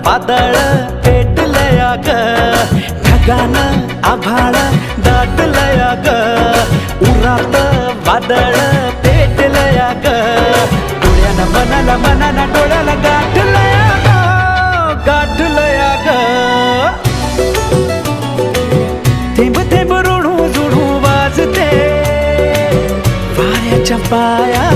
वादळ पेटलया ग, ढगानं आभाळ दाटलया ग, उरात वादळ पेटलया ग, डोळ्यानं मनाला मनाला डोळ्याला गाठलया ग, गाठलया ग. थेंब थेंब ऋणू जुणू वाजते वाऱ्याच्या पाया